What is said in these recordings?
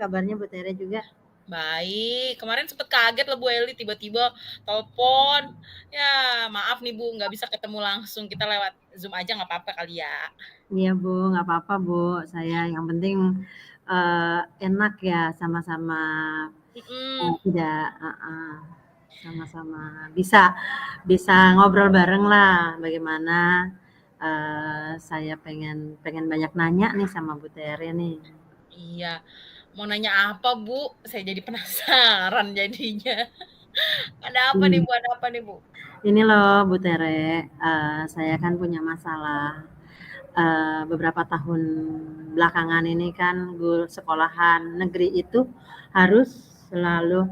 kabarnya Bu Tere juga? Baik, kemarin sempet kaget loh Bu Eli tiba-tiba telepon. Ya maaf nih Bu, nggak bisa ketemu langsung, kita lewat Zoom aja nggak apa-apa kali ya? Iya Bu, nggak apa-apa Bu. Saya yang penting enak ya sama-sama Mhm. tidak sama-sama bisa bisa ngobrol bareng lah bagaimana saya pengen pengen banyak nanya nih sama Bu Tere nih. Iya, mau nanya apa Bu? Saya jadi penasaran jadinya. Ada apa nih Hmm. Bu, ada apa nih Bu? Ini loh Bu Tere, saya kan punya masalah. Beberapa tahun belakangan ini kan guru sekolahan negeri itu harus selalu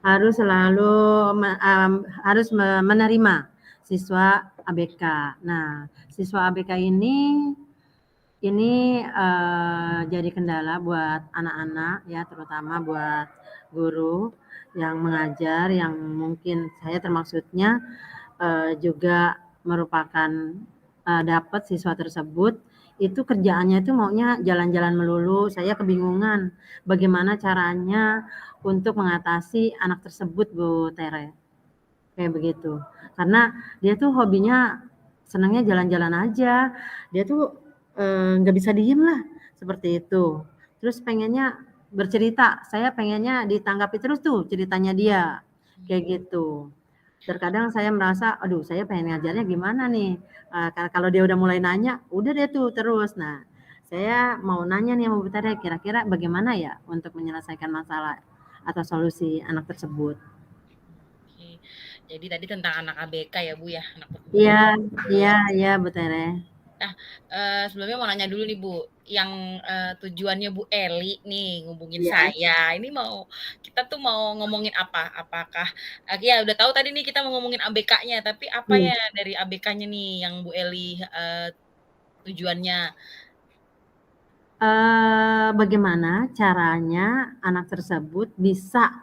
harus selalu harus menerima siswa ABK. Nah, siswa ABK ini jadi kendala buat anak-anak ya, terutama buat guru yang mengajar, yang mungkin saya termaksudnya juga merupakan dapat siswa tersebut itu kerjaannya itu maunya jalan-jalan melulu. Saya kebingungan bagaimana caranya untuk mengatasi anak tersebut Bu Tere, kayak begitu. Karena dia tuh hobinya senangnya jalan-jalan aja, dia tuh nggak bisa diem lah, seperti itu. Terus pengennya bercerita, saya pengennya ditanggapi terus tuh ceritanya dia, kayak gitu. Terkadang saya merasa, aduh saya pengen ngajarnya gimana nih, kalau dia udah mulai nanya, udah deh tuh terus. Nah, saya mau nanya nih sama Bu Tere, kira-kira bagaimana ya untuk menyelesaikan masalah atau solusi anak tersebut? Oke, jadi tadi tentang anak ABK ya Bu ya, anak Iya, berkebutuhan iya, khusus. iya Bu Tere. Nah, sebelumnya mau nanya dulu nih Bu, yang, tujuannya Bu Eli nih ngubungin Iya, saya, ini kita tuh mau ngomongin apa? Apakah ya udah tahu tadi nih kita mau ngomongin ABK-nya, tapi apa iya. ya dari ABK-nya nih yang Bu Eli, tujuannya? Bagaimana caranya anak tersebut bisa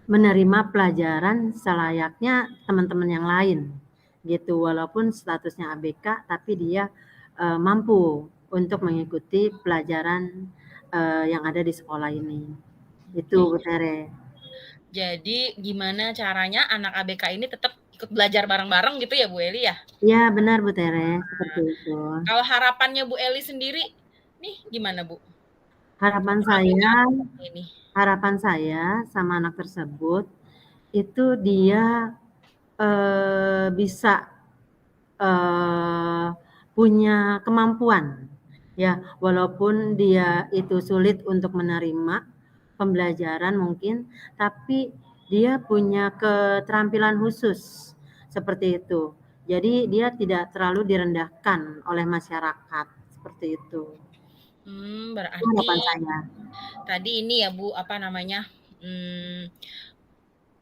menerima pelajaran selayaknya teman-teman yang lain, gitu. Walaupun statusnya ABK, tapi dia mampu untuk mengikuti pelajaran yang ada di sekolah ini. Itu Oke, Bu Tere. jadi gimana caranya anak ABK ini tetap ikut belajar bareng-bareng gitu ya Bu Eli ya? Iya benar Bu Tere, seperti itu. Kalau harapannya Bu Eli sendiri nih gimana Bu? Harapan Untuk ABK saya, ini? harapan saya sama anak tersebut itu dia bisa eh, punya kemampuan ya, walaupun dia itu sulit untuk menerima pembelajaran mungkin, tapi dia punya keterampilan khusus seperti itu. Jadi dia tidak terlalu direndahkan oleh masyarakat seperti itu. Itu Berarti harapan saya. tadi ini ya Bu, apa namanya, mmm,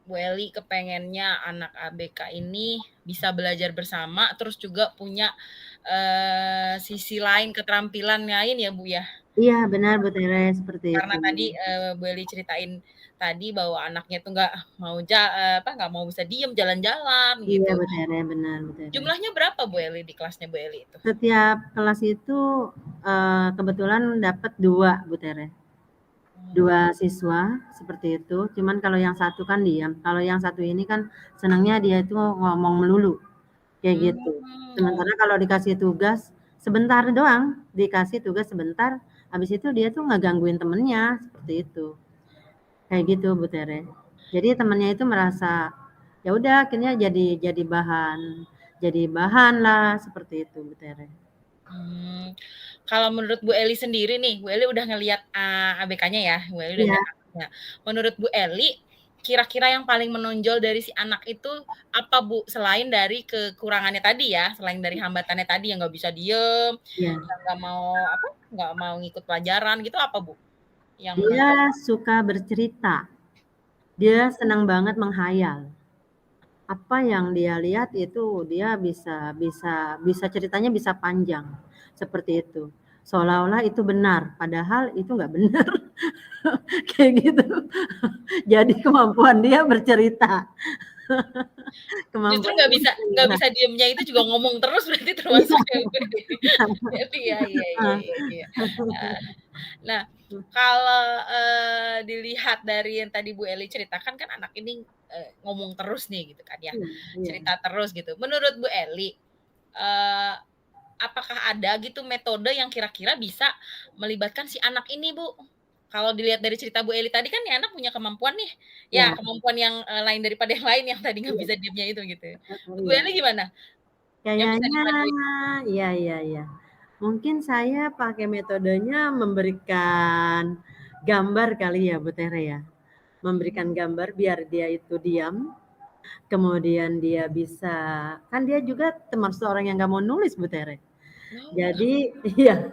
Bu Eli kepengennya anak ABK ini bisa belajar bersama, terus juga punya, sisi lain, keterampilan lain ya Bu ya? Iya benar Bu Tere, seperti Karena itu. tadi, Bu Eli ceritain tadi bahwa anaknya tuh nggak mau bisa diem, jalan-jalan Iya gitu. Bu Tere, benar Bu Tere. Jumlahnya berapa Bu Eli di kelasnya Bu Eli itu? Setiap kelas itu kebetulan dapat dua Bu Tere. Oh, 2 siswa seperti itu, cuman kalau yang satu kan diam, kalau yang satu ini kan senangnya dia itu ngomong melulu, kayak gitu. oh. Sementara kalau dikasih tugas sebentar doang, dikasih tugas sebentar, habis itu dia tuh ngegangguin temennya, seperti itu. Kayak gitu Bu Tere. Jadi temennya itu merasa, ya udah akhirnya jadi bahan lah, seperti itu Bu Tere. Mmm, kalau menurut Bu Eli sendiri nih, Bu Eli udah ngelihat, ABK-nya ya, Bu Eli udah Iya. ngeliat anaknya. Menurut Bu Eli, kira-kira yang paling menonjol dari si anak itu apa Bu? Selain dari kekurangannya tadi ya, selain dari hambatannya tadi yang nggak bisa diem, Iya. yang nggak mau ngikut pelajaran gitu apa Bu, yang Dia menonjol? suka bercerita, dia senang banget menghayal. Apa yang dia lihat itu dia bisa bisa bisa ceritanya bisa panjang, seperti itu. Seolah-olah itu benar, padahal itu nggak benar, kayak gitu. Jadi kemampuan dia bercerita, Justru kemampuan nggak dia bisa nggak bercerita. bisa diemnya itu juga ngomong terus berarti Iya. termasuk ya Bu Eli? Berarti ya, iya iya iya iya. Nah Kalau, dilihat dari yang tadi Bu Eli ceritakan kan anak ini, ngomong terus nih gitu kan ya, Iya iya. cerita terus gitu. Menurut Bu Eli, eee, apakah ada gitu metode yang kira-kira bisa melibatkan si anak ini, Bu? Kalau dilihat dari cerita Bu Eli tadi kan nih anak punya kemampuan nih, ya Iya kemampuan yang, lain daripada yang lain yang tadi nggak iya, bisa diamnya itu gitu. heeh, Bu iya. Eli gimana? Yang bisa Kayaknya dipaduin? iya iya iya. Mungkin saya pakai metodenya memberikan gambar kali ya, Bu Tere ya. Memberikan Mmm. gambar biar dia itu diam, kemudian dia bisa kan dia juga termasuk orang yang nggak mau nulis, Bu Tere. Oh, Jadi iya,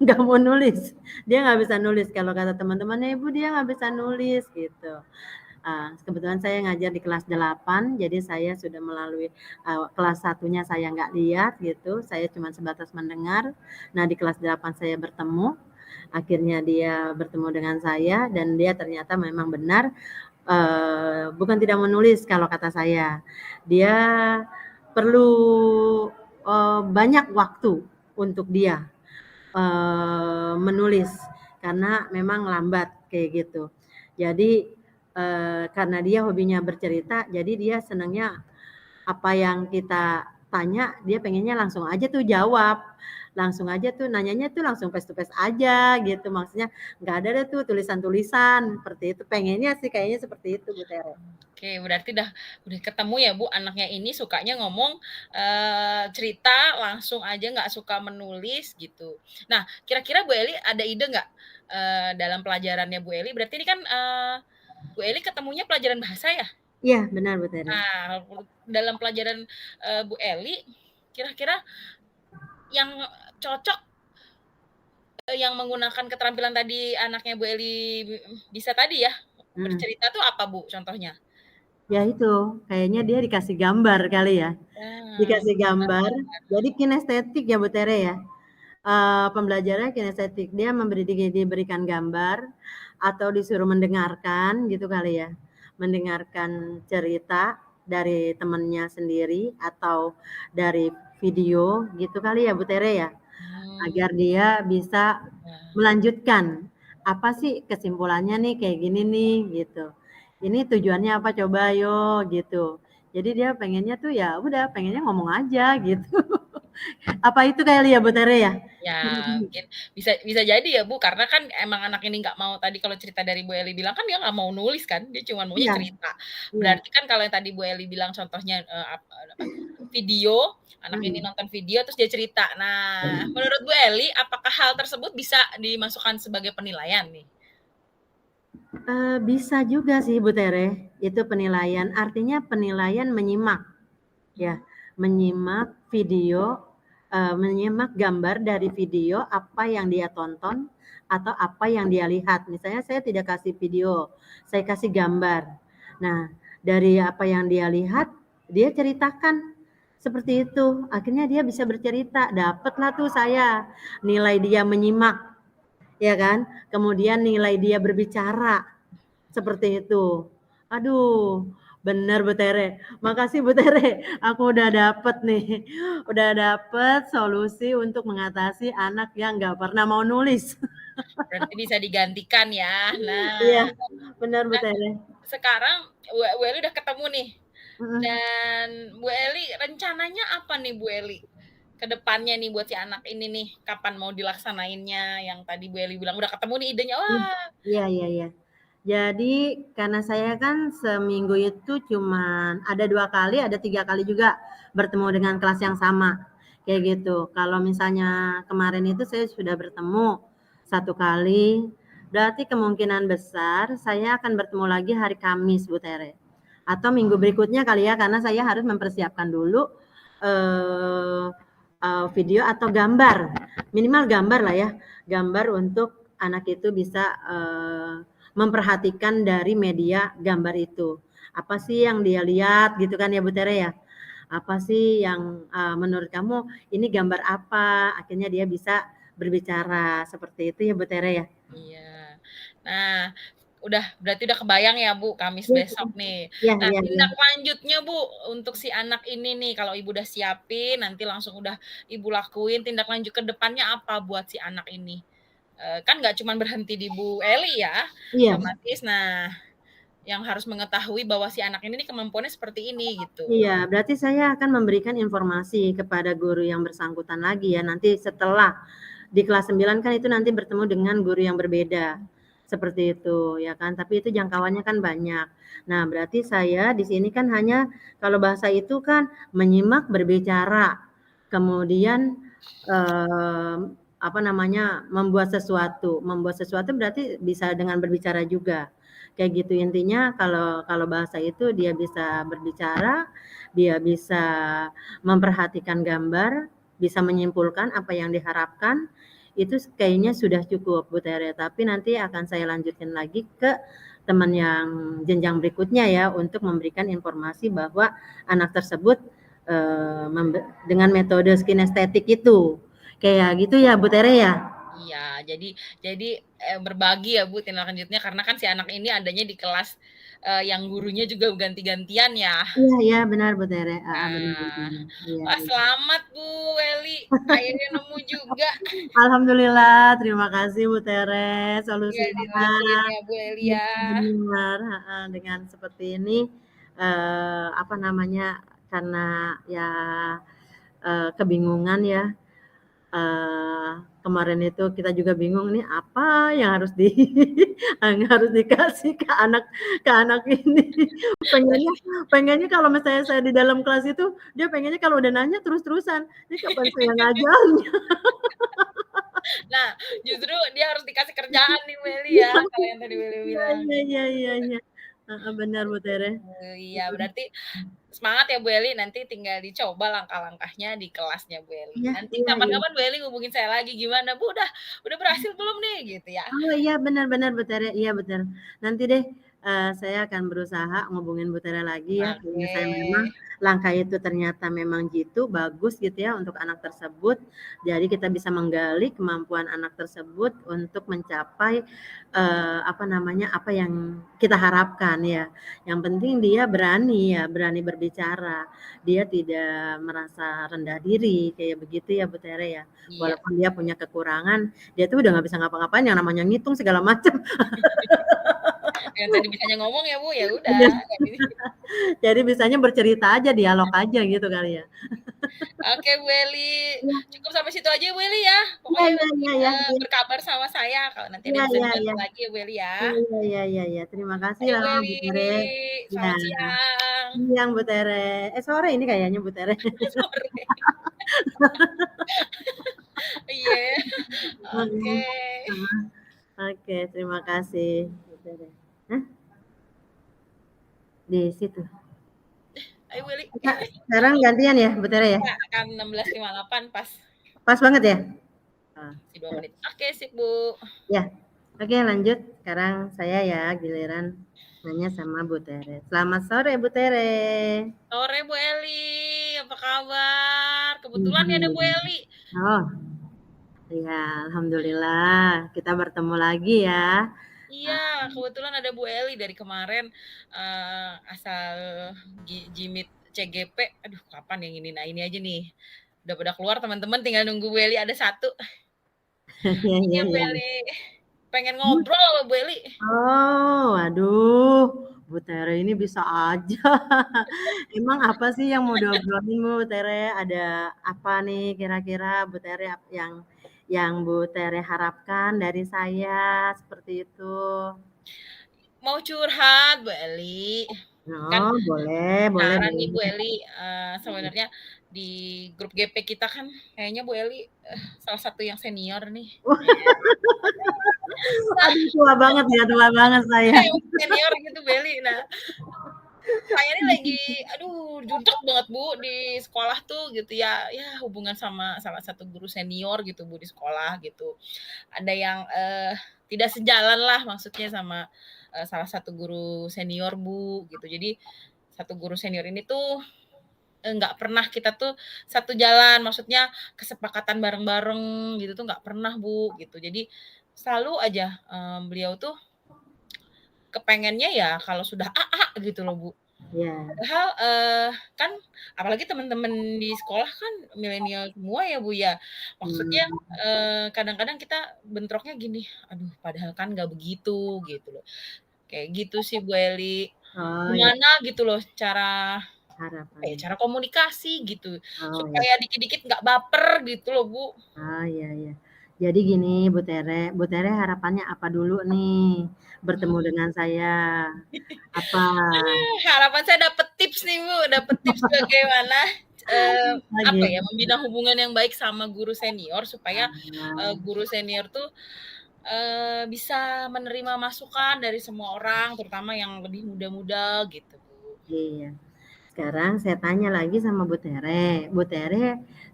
nggak mau nulis, dia nggak bisa nulis, kalau kata teman-temannya, "Ibu dia nggak bisa nulis," gitu. Kebetulan saya ngajar di kelas 8, jadi saya sudah melalui, kelas 1-nya saya nggak lihat gitu, saya cuma sebatas mendengar. Nah, di kelas 8 saya bertemu, akhirnya dia bertemu dengan saya dan dia ternyata memang benar, bukan tidak menulis kalau kata saya. Dia perlu, banyak waktu untuk dia, menulis karena memang lambat kayak gitu. Jadi, karena dia hobinya bercerita, jadi dia senangnya apa yang kita tanya, dia pengennya langsung aja tuh jawab, langsung aja tuh nanyanya tuh langsung face to face aja gitu, maksudnya nggak ada deh tuh tulisan-tulisan, seperti itu. Pengennya sih kayaknya seperti itu, Bu Tere. oke, berarti udah ketemu ya, Bu, anaknya ini sukanya ngomong, cerita langsung aja, nggak suka menulis gitu. Nah, kira-kira Bu Eli ada ide nggak, dalam pelajarannya Bu Eli berarti ini kan, Bu Eli ketemunya pelajaran bahasa ya? Iya, benar, Bu Tere. Nah, dalam pelajaran, Bu Eli, kira-kira yang cocok, yang menggunakan keterampilan tadi anaknya Bu Eli bisa tadi ya, Mhm. bercerita tuh apa, Bu, contohnya? Ya itu, kayaknya dia dikasih gambar kali ya, Nah, dikasih gambar, jadi kinestetik ya, Bu Tere ya? Pembelajarannya kinestetik, dia diberikan gambar atau disuruh mendengarkan gitu kali ya, mendengarkan cerita dari temennya sendiri atau dari video gitu kali ya, Bu Tere ya? mmm, Agar dia bisa nah. melanjutkan, apa sih kesimpulannya nih kayak gini nih gitu. Ini tujuannya apa coba yo gitu. Jadi dia pengennya tuh ya udah pengennya ngomong aja gitu. Apa itu kali ya Bu Tere ya? Ya, mungkin bisa bisa jadi ya, Bu, karena kan emang anak ini nggak mau tadi kalau cerita dari Bu Eli bilang kan dia nggak mau nulis kan, dia cuman maunya Iya cerita. iya, Berarti kan kalau yang tadi Bu Eli bilang contohnya, apa, video, anak ini mhm. nonton video terus dia cerita. Nah, menurut Bu Eli, apakah hal tersebut bisa dimasukkan sebagai penilaian nih? Bisa juga sih Bu Tere, itu penilaian, artinya penilaian menyimak ya, Mmm, menyimak video, menyimak gambar dari video apa yang dia tonton atau apa yang dia lihat. Misalnya saya tidak kasih video, saya kasih gambar. Nah, dari apa yang dia lihat, dia ceritakan seperti itu. Akhirnya dia bisa bercerita, dapatlah tuh saya nilai dia menyimak, ya kan? Kemudian nilai dia berbicara, seperti itu. Aduh, bener Bu Tere. Makasih Bu Tere, aku udah dapet nih, udah dapet solusi untuk mengatasi anak yang nggak pernah mau nulis. berarti bisa digantikan ya. Iya, Nah bener Bu nah, Tere. sekarang Bu Eli udah ketemu nih, Mhm. dan Bu Eli rencananya apa nih Bu Eli? Ke depannya nih buat si anak ini nih, kapan mau dilaksanainnya yang tadi Bu Eli bilang udah ketemu nih idenya, wah, Iya iya iya. Jadi karena saya kan seminggu itu cuman ada 2 kali, ada 3 kali juga bertemu dengan kelas yang sama, kayak gitu. Kalau misalnya kemarin itu saya sudah bertemu 1 kali, berarti kemungkinan besar saya akan bertemu lagi hari Kamis, Bu Tere. Atau minggu berikutnya kali ya, karena saya harus mempersiapkan dulu, eee video atau gambar, minimal gambar lah ya, gambar untuk anak itu bisa, memperhatikan dari media gambar itu. Apa sih yang dia lihat gitu kan ya Bu Tere ya? Apa sih yang, menurut kamu ini gambar apa? Akhirnya dia bisa berbicara, seperti itu ya Bu Tere ya? iya. Nah, berarti udah kebayang ya Bu, Kamis Iya besok nih. iya Nah, iya iya. tindak lanjutnya Bu, untuk si anak ini nih, kalau Ibu udah siapin, nanti langsung udah Ibu lakuin, tindak lanjut ke depannya apa buat si anak ini? kan nggak cuman berhenti di Bu Eli ya, Iya. otomatis nah yang harus mengetahui bahwa si anak ini nih kemampuannya seperti ini gitu. Iya, berarti saya akan memberikan informasi kepada guru yang bersangkutan lagi ya, nanti setelah di kelas 9 kan itu nanti bertemu dengan guru yang berbeda, seperti itu ya kan, tapi itu jangkauannya kan banyak. Nah, berarti saya di sini kan hanya kalau bahasa itu kan menyimak, berbicara, kemudian, apa namanya, membuat sesuatu berarti bisa dengan berbicara juga, kayak gitu. Intinya kalau kalau bahasa itu dia bisa berbicara, dia bisa memperhatikan gambar, bisa menyimpulkan apa yang diharapkan, itu kayaknya sudah cukup Bu Tere. Tapi nanti akan saya lanjutin lagi ke teman yang jenjang berikutnya ya, untuk memberikan informasi bahwa anak tersebut dengan metode kinestetik itu. Kayak gitu ya Bu Tere ya? Iya, jadi berbagi ya Bu tindak lanjutnya karena kan si anak ini adanya di kelas yang gurunya juga ganti-gantian ya. Iya iya, benar Bu Tere, heeh, benar Nah, benar. Iya wah iya. selamat Bu Eli, akhirnya nemu juga. Alhamdulillah, terima kasih Bu Tere, Iya solusinya. dilanjutkan ya Bu Eli Iya ya. benar, heeh, dengan seperti ini, apa namanya, karena ya, kebingungan ya, kemarin itu kita juga bingung nih apa yang harus yang harus dikasih ke anak ini. Pengennya pengennya kalau misalnya saya di dalam kelas itu, dia pengennya kalau udah nanya terus-terusan, "Ini kapan saya ngajarnya?" Nah, justru dia harus dikasih kerjaan nih Bu Eli Iya ya, kalau yang tadi Bu Eli bilang. iya iya iya iya. Heeh, benar Bu Tere. Iya Mhm. berarti semangat ya Bu Eli, nanti tinggal dicoba langkah-langkahnya di kelasnya Bu Eli. Iya Nanti iya iya. kapan-kapan Bu Eli hubungin saya lagi, "Gimana Bu, udah berhasil belum nih?" Gitu ya. Oh iya, benar benar Bu Tere, iya benar. Nanti deh, saya akan berusaha ngubungin Bu Tere lagi ya, kalau Oke. misalnya memang langkah itu ternyata memang jitu, bagus gitu ya untuk anak tersebut. Jadi kita bisa menggali kemampuan anak tersebut untuk mencapai, apa namanya, apa yang kita harapkan ya. Yang penting dia berani ya, berani berbicara. Dia tidak merasa rendah diri, kayak begitu ya Bu Tere ya. Iya. Walaupun dia punya kekurangan, dia tuh udah nggak bisa ngapa-ngapain yang namanya ngitung segala macam. Yang tadi bisanya ngomong ya Bu, ya udah. Iya. Jadi bisanya bercerita aja, dialog aja gitu kali ya. Oke Bu Eli, Iya. cukup sampai situ aja ya Bu Eli ya. Iya Pokoknya iya nanti, iya iya, iya. berkabar sama saya kalau nanti ada Iya yang bisa iya dibantu iya. lagi ya Bu Eli ya. Iya iya iya iya. Terima kasih Ayo loh Bu Bu Eli, Tere. Iya. selamat siang. Siang Bu Tere. Sore ini kayaknya Bu Tere. Sore. Iya, oke. Heeh, heeh. Oke, terima kasih Bu Tere. Hah? Di situ. Ayo Bu Eli. Kak, sekarang gantian ya Bu Tere ya? Ya, kan 16.58 pas. Pas banget ya? Masih 2 Oke. menit. Oke sip Bu. Ya. Oke lanjut, sekarang saya ya giliran nanya sama Bu Tere. Selamat sore Bu Tere. Sore Bu Eli, apa kabar? Kebetulan nih ada Bu Mhm. Eli. Oh, iya alhamdulillah kita bertemu lagi ya. Iya, kebetulan ada Bu Eli dari kemarin, asal jimit CGP, aduh kapan yang ini, nah ini aja nih, udah pada keluar teman-teman tinggal nunggu Bu Eli ada satu. Iya Iya iya Bu iya. Eli, pengen ngobrol loh Bu Eli. Oh, aduh, Bu Tere ini bisa aja. Emang apa sih yang mau diobrolin Bu Tere? Ada apa nih kira-kira Bu Tere yang Bu Tere harapkan dari saya seperti itu? Mau curhat Bu Eli, kan Oh, boleh boleh sekarang nih Bu boleh. Eli, sebenarnya di grup GP kita kan kayaknya Bu Eli, salah satu yang senior nih. Nah, Aduh tua banget ya, tua banget saya. kayak senior gitu Bu Eli. Nah, saya ini lagi, aduh jutek banget Bu di sekolah tuh gitu ya, ya hubungan sama salah satu guru senior gitu Bu di sekolah gitu. Ada yang, tidak sejalan lah maksudnya sama, salah satu guru senior Bu gitu. Jadi, satu guru senior ini tuh, nggak pernah kita tuh satu jalan, maksudnya kesepakatan bareng-bareng gitu tuh nggak pernah Bu gitu. Jadi, selalu aja, beliau tuh kepengennya ya kalau sudah A gitu loh Bu. Iya. Padahal, kan apalagi teman-teman di sekolah kan milenial semua ya, Bu, ya. Maksudnya, Mmm, kadang-kadang kita bentroknya gini, "Aduh padahal kan nggak begitu," gitu loh. Kayak gitu sih, Bu Eli. oh ya, Gimana gitu loh cara, apa ya, harapannya. cara komunikasi gitu, Oh ya. supaya dikit-dikit nggak baper gitu loh, Bu. Oh, iya iya. Jadi gini Bu Tere harapannya apa dulu nih bertemu dengan saya? Apa? Harapan saya dapet tips nih, Bu, dapet tips bagaimana, Oh apa ya, gitu. membina hubungan yang baik sama guru senior supaya, Ah, guru senior tuh, bisa menerima masukan dari semua orang, terutama yang lebih muda-muda gitu, Bu. iya. Sekarang saya tanya lagi sama Bu Tere. Bu Tere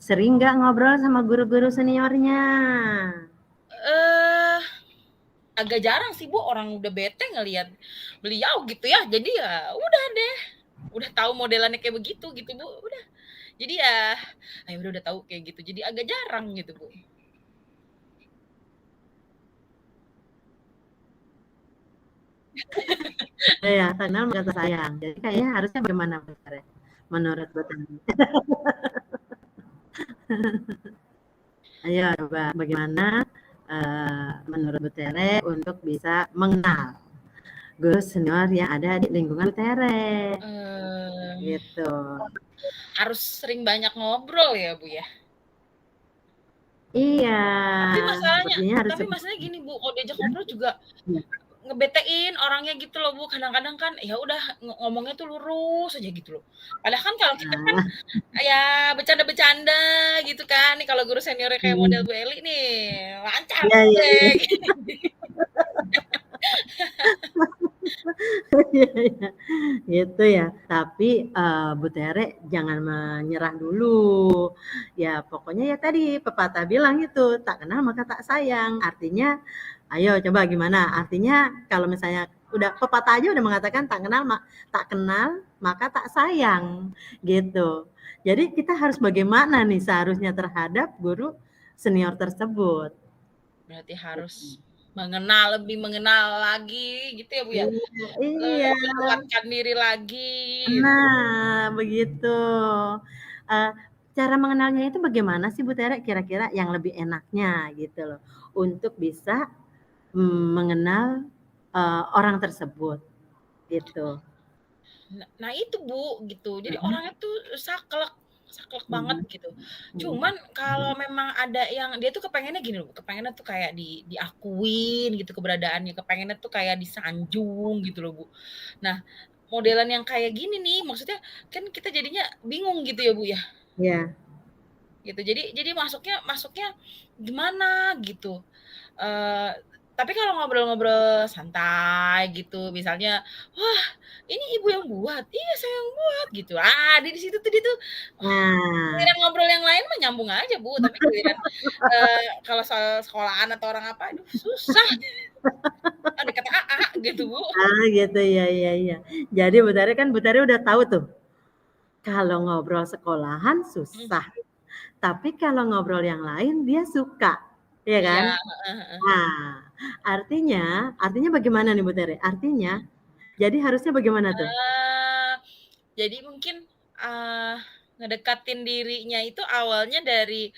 sering nggak ngobrol sama guru-guru seniornya? Eee, Agak jarang sih, Bu, orang udah bete ngelihat beliau gitu ya, jadi ya udah deh, udah tahu modelannya kayak begitu gitu, Bu, udah. Jadi ya, ah, ya udah tahu kayak gitu, jadi agak jarang gitu, Bu. Iya, kenal maka tak sayang. Jadi kayaknya harusnya bagaimana Bu Tere? Menurut Bu Tere? Ayo coba bagaimana menurut Bu Tere untuk bisa mengenal guru senior yang ada di lingkungan Bu Tere? Mmm, Gitu. Harus sering banyak ngobrol ya, Bu, ya? Iya, Tapi masalahnya sepertinya harus tapi masalahnya gini, Bu, kalau diajak ngobrol juga iya. ngebetein orangnya gitu loh, Bu. Kadang-kadang kan ya udah ngomongnya tuh lurus aja gitu loh. Padahal kan kalau kita kan Nah, ya bercanda-bercanda gitu kan. Nih kalau guru seniornya kayak model mhm. Bu Eli nih, lancar Iya iya deh. iya. Iya iya. Gitu ya. Tapi, Bu Tere jangan menyerah dulu. Ya pokoknya ya tadi pepatah bilang itu, "Tak kenal maka tak sayang." Artinya, ayo coba gimana? Artinya kalau misalnya udah pepatah aja udah mengatakan tak kenal maka tak sayang, gitu. Jadi kita harus bagaimana nih seharusnya terhadap guru senior tersebut, Berarti gitu. harus mengenal, lebih mengenal lagi gitu ya, Bu, ya? Iya iya. Menguatkan diri lagi gitu. Nah, begitu. Eee, cara mengenalnya itu bagaimana sih Bu Tere kira-kira yang lebih enaknya gitu loh, untuk bisa, mengenal, orang tersebut, gitu. Nah itu Bu, gitu. Jadi Mhm orangnya tuh saklek, saklek banget mhm gitu. mhm. Cuman kalau memang ada yang dia tuh kepengennya gini loh, kepengennya tuh kayak diakuin gitu keberadaannya, kepengennya tuh kayak disanjung gitu loh, Bu. Nah, modelan yang kayak gini nih, maksudnya kan kita jadinya bingung gitu ya, Bu, ya, Iya gitu. Jadi masuknya masuknya gimana gitu. Eee, tapi kalau ngobrol-ngobrol santai gitu, misalnya, "Wah, ini ibu yang buat?" "Iya, saya yang buat," gitu. Ah, di situ tuh dia tuh, wah, nah, giliran ngobrol yang lain mah nyambung aja, Bu, tapi giliran, kalau soal sekolahan atau orang apa, aduh susah, ada kata "a" gitu, Bu. gitu, iya iya iya. Jadi Bu Tere kan Bu Tere udah tahu tuh, kalau ngobrol sekolahan Mhm, susah, tapi kalau ngobrol yang lain dia suka, iya iya, kan? heeh heeh. Nah, artinya bagaimana nih Bu Tere? Artinya, jadi harusnya bagaimana tuh? Eee, jadi mungkin, eee, ngedekatin dirinya itu awalnya dari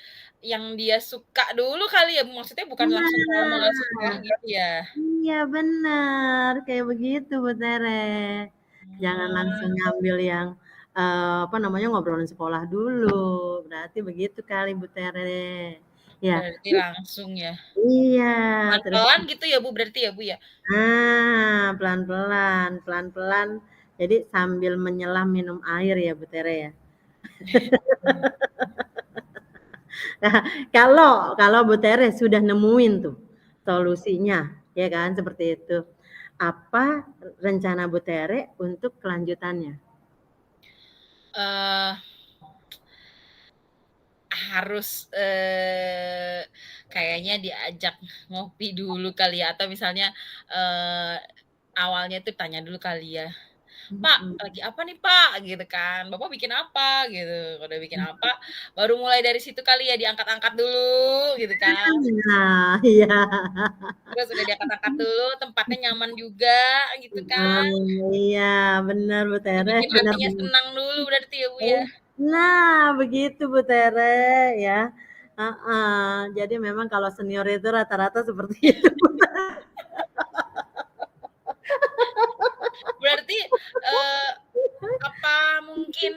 yang dia suka dulu kali ya, maksudnya bukan langsung ke omongan sekolah Nah, gitu ya? iya bener, kayak begitu Bu Tere. Jangan langsung Oh, ngambil yang, apa namanya, ngobrolin sekolah dulu, berarti begitu kali Bu Tere. Ya, berarti langsung ya. iya, terus Pelan-pelan gitu ya, Bu, berarti ya, Bu, ya? pelan-pelan pelan-pelan, jadi sambil menyelam minum air ya Bu Tere ya? Nah, kalau Bu Teres sudah nemuin tuh solusinya, ya kan, seperti itu. Apa rencana Bu Tere untuk kelanjutannya? Eee, Harus, kayaknya diajak ngopi dulu kali ya, atau misalnya, eee, awalnya tuh tanya dulu kali ya, "Pak, Mhm. lagi apa nih, Pak?" Gitu kan. "Bapak bikin apa?" Gitu. Kalau udah bikin apa, baru mulai dari situ kali ya diangkat-angkat dulu gitu kan. Nah, iya. Terus udah diangkat-angkat dulu, tempatnya nyaman juga gitu kan. Iya, benar Bu Tere, Dibikin benar hatinya benar. senang dulu berarti ya, Bu, ya? Oh, nah begitu Bu Tere, ya. Heeh, jadi memang kalau senior itu rata-rata seperti itu. Berarti, apa mungkin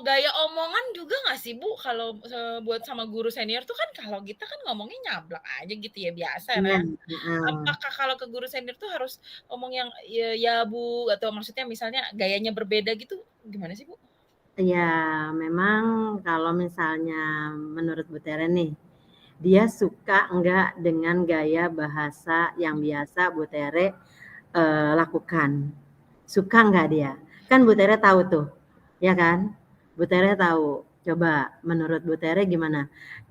gaya omongan juga nggak sih, Bu, kalau, buat sama guru senior tuh kan kalau kita kan ngomongnya nyablak aja gitu ya, biasa Iya, nah. heeh. Apakah kalau ke guru senior tuh harus ngomong yang, "Ya, Bu," atau maksudnya misalnya gayanya berbeda gitu, gimana sih, Bu? Iya, memang kalau misalnya menurut Bu Tere nih, dia suka enggak dengan gaya bahasa yang biasa Bu Tere, lakukan? Suka enggak dia? Kan Bu Tere tahu tuh, ya kan? Bu Tere tahu. Coba menurut Bu Tere gimana?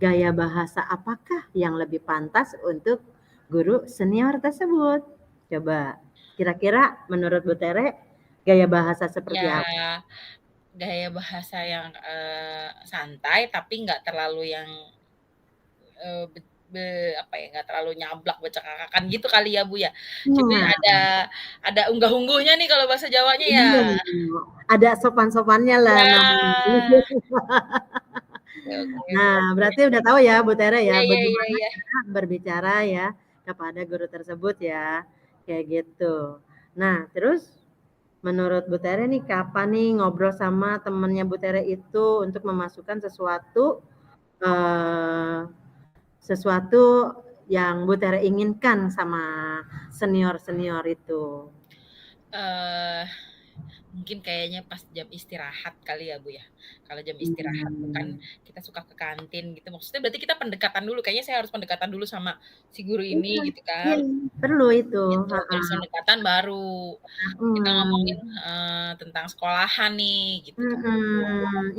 Gaya bahasa apakah yang lebih pantas untuk guru senior tersebut? Coba, kira-kira menurut Bu Tere gaya bahasa seperti apa? Ya, gaya bahasa yang, santai tapi nggak terlalu yang, eee, be be apa ya, nggak terlalu nyablak, becek-akan gitu kali ya, Bu, ya? Jadi Nah, ada unggah-ungguhnya nih kalau bahasa Jawanya ya? iya, ada sopan-sopannya lah namanya. Ya, oke oke, Nah, berarti berarti udah tahu ya Bu Tere ya, iya iya iya bagaimana iya. cara berbicara ya kepada guru tersebut ya, kayak gitu. Nah, terus menurut Bu Tere nih kapan nih ngobrol sama temennya Bu Tere itu untuk memasukkan sesuatu, eee, sesuatu yang Bu Tere inginkan sama senior-senior itu? Eee, Mungkin kayaknya pas jam istirahat kali ya, Bu, ya. Kalau jam istirahat tuh kan Mmm. kita suka ke kantin gitu, maksudnya berarti kita pendekatan dulu, kayaknya saya harus pendekatan dulu sama si guru Iya ini gitu iya, kan, perlu itu, gitu. Habis heeh, pendekatan baru kita ngomongin, mhm, tentang sekolahan nih gitu kan.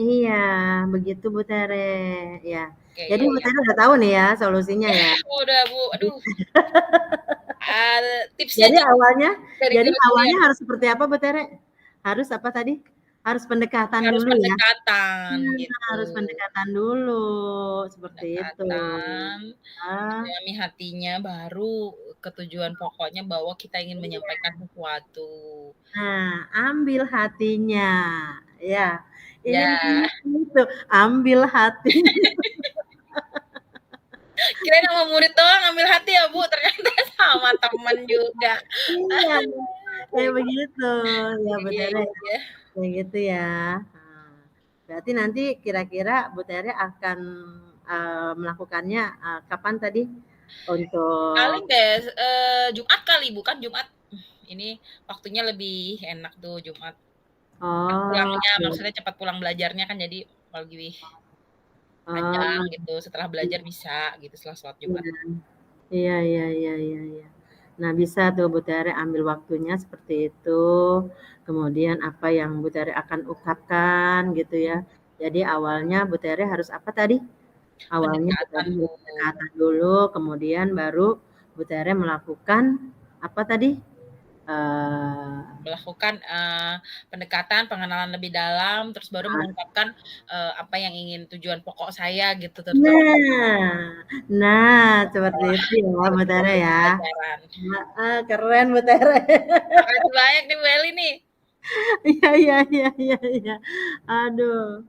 iya, begitu Bu Tere, ya. Oke, Jadi iya Bu iya. Tere udah tahu nih ya solusinya ya? Udah, Bu, aduh, tipsnya Jadi nih awalnya dari jadi guru awalnya senior. harus seperti apa Bu Tere? Harus apa tadi? Harus pendekatan Harus dulu ya? pendekatan Nah, gitu, harus pendekatan dulu, seperti itu. pendekatan, Ah, memahami hatinya, baru ke tujuan pokoknya bahwa kita ingin menyampaikan sesuatu. nah, ambil hatinya, ya. Ini Ya, namanya itu, ambil hatinya. kirain sama murid doang ngambil hati ya, Bu, ternyata sama temen juga. Iya, kayak begitu, ya Bu Iya Tere, iya iya. kayak gitu ya. Nah, berarti nanti kira-kira Bu Tere akan, melakukannya, kapan tadi? Paling Untuk Jumat kali, Bu, kan Jumat, ini waktunya lebih enak tuh Jumat. Cepat oh, pulangnya, iya. maksudnya cepat pulang belajarnya kan jadi lebih panjang Oh, gitu, setelah belajar bisa gitu, setelah sholat Jumat. iya. Iya iya iya iya iya. Nah, bisa tuh Bu Tere ambil waktunya seperti itu, kemudian apa yang Bu Tere akan ungkapkan gitu ya. Jadi awalnya Bu Tere harus apa tadi? Awalnya Bu Pendekatan, Tere Bu. harus pendekatan dulu, kemudian baru Bu Tere melakukan apa tadi? Eee, Melakukan, pendekatan, pengenalan lebih dalam, terus baru mengungkapkan, apa yang ingin tujuan pokok saya gitu, terutama nah nah, seperti setelah itu ya Bu Tere ya. pembelajaran. Heeh, keren Bu Tere. Makasih banyak nih Bu Eli nih. Iya iya iya iya iya. Aduh,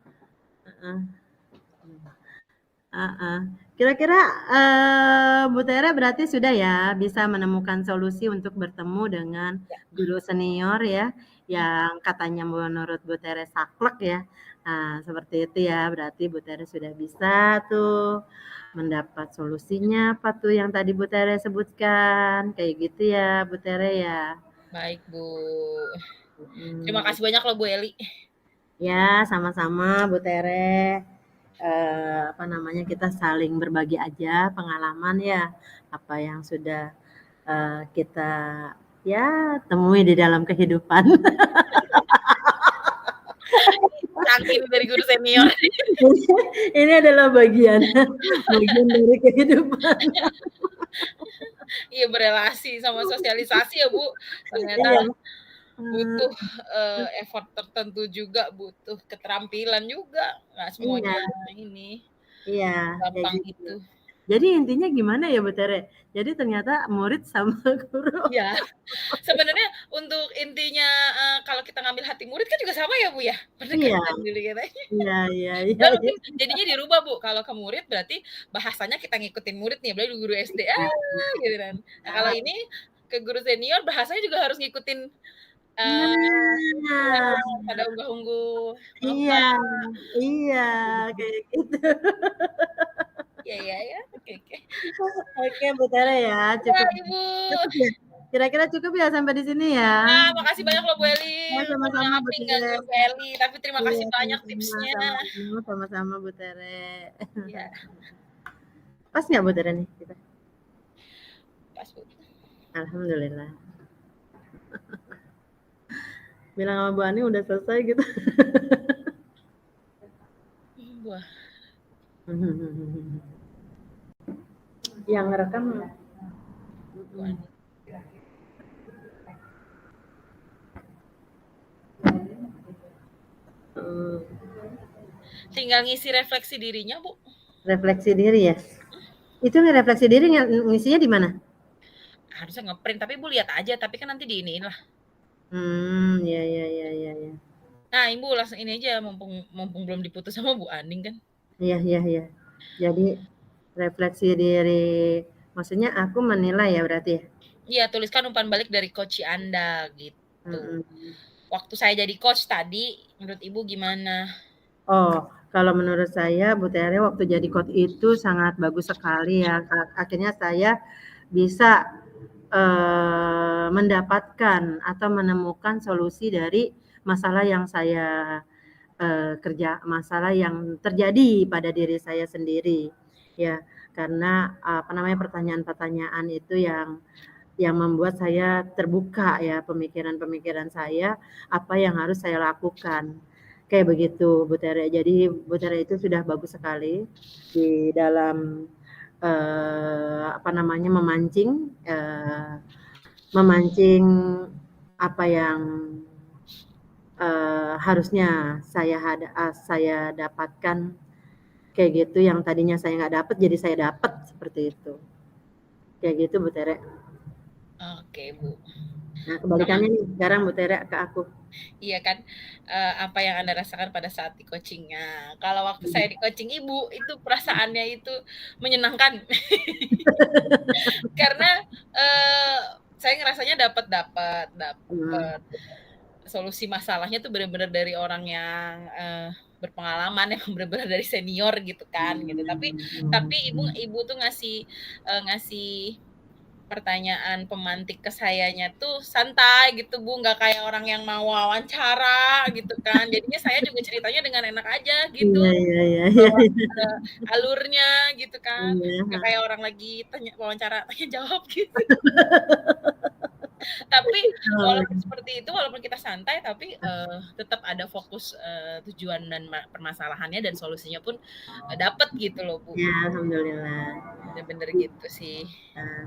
heeh. Heeh. Kira-kira, Bu Tere berarti sudah ya bisa menemukan solusi untuk bertemu dengan Ya, guru senior ya, mhm, yang katanya menurut Bu Tere saklek ya. Nah, seperti itu ya, berarti Bu Tere sudah bisa tuh mendapat solusinya apa tuh yang tadi Bu Tere sebutkan, kayak gitu ya Bu Tere ya? baik Bu. Terima Mhm. kasih banyak loh Bu Eli. Ya, sama-sama Bu Tere. Apa namanya, kita saling berbagi aja pengalaman ya, apa yang sudah, kita ya temui di dalam kehidupan. Canggih nih dari guru senior. Ini adalah bagian bagian dari kehidupan. Iya berelasi sama sosialisasi ya Bu, ternyata Iya butuh, effort tertentu juga, butuh keterampilan juga, nggak Iya, semuanya ini, iya, kayak gampang gitu. gitu. Jadi intinya gimana ya Bu Tere, jadi ternyata murid sama guru. Iya, sebenarnya untuk intinya, kalau kita ngambil hati murid kan juga sama ya, Bu, ya? Iya, Pendekatan dulu katanya. iya iya iya Cuman iya. mungkin jadinya dirubah, Bu, kalau ke murid berarti bahasanya kita ngikutin murid nih, apalagi guru SD, gitu kan. Nah, kalau ini ke guru senior bahasanya juga harus ngikutin, eee, iya, Nah, pada unggah-ungguh, "Maaf, iya Pak." iya, Gitu-gitu. kayak gitu. Iya iya iya, oke oke. Oke Bu Tere ya, Iya, cukup Ibu. cukup ya? Kira-kira cukup ya sampai di sini ya? Ah, makasih banyak loh Bu Eli, Ya mohon sama-sama maaf Bu nih Tere. ganggu Bu Eli, tapi terima Iya kasih banyak sama-sama tipsnya. sama-sama sama-sama Bu Tere. Iya, Pas nggak Bu Tere nih kita? pas Bu. Alhamdulillah. Bilang sama Bu Ani udah selesai gitu. Wah, Yang ngerekam Bu Ani. Tinggal ngisi refleksi dirinya, Bu. refleksi diri ya. Itu refleksi diri ngisinya di mana? Harusnya ngeprint, tapi Bu lihat aja, tapi kan nanti diiniin lah. Ya ya ya ya ya. Nah, Ibu langsung ini aja, mumpung mumpung belum diputus sama Bu Aning kan. Iya iya iya. Jadi refleksi diri, maksudnya aku menilai ya berarti ya? Iya, tuliskan umpan balik dari coach Anda gitu. Mhm. Waktu saya jadi coach tadi, menurut Ibu gimana? Oh, kalau menurut saya Bu Tere waktu jadi coach itu sangat bagus sekali ya. Akhirnya saya bisa mendapatkan atau menemukan solusi dari masalah yang saya masalah yang terjadi pada diri saya sendiri ya, karena apa namanya pertanyaan-pertanyaan itu yang membuat saya terbuka ya pemikiran-pemikiran saya, apa yang harus saya lakukan. Kayak begitu Bu Tere. Jadi Bu Tere itu sudah bagus sekali di dalam apa namanya memancing apa yang harusnya saya dapatkan kayak gitu yang tadinya saya nggak dapat jadi saya dapat seperti itu. Kayak gitu Bu Tere. Oke, Bu. Nah, Sama kebalikannya nih sekarang Bu Tere ke aku. iya kan, apa yang Anda rasakan pada saat di coaching-nya. Kalau waktu saya di coaching Ibu, itu perasaannya itu menyenangkan. Karena, saya ngerasanya dapat Mhm. solusi masalahnya tuh bener-bener dari orang yang, berpengalaman, yang bener-bener dari senior gitu kan, gitu. Tapi Ibu Mhm. Ibu tuh ngasih pertanyaan pemantik ke sayanya tuh santai gitu, Bu, nggak kayak orang yang mau wawancara gitu kan. Jadinya saya juga ceritanya dengan enak aja gitu, Iya iya iya iya. bawa ada alurnya gitu kan, Iya, nggak heeh. kayak orang lagi wawancara tanya jawab gitu. Tapi Oh, walaupun seperti itu, walaupun kita santai, tapi, tetap ada fokus, tujuan dan permasalahannya dan solusinya pun, dapet gitu loh, Bu. ya alhamdulillah. Bener-bener gitu sih. Nah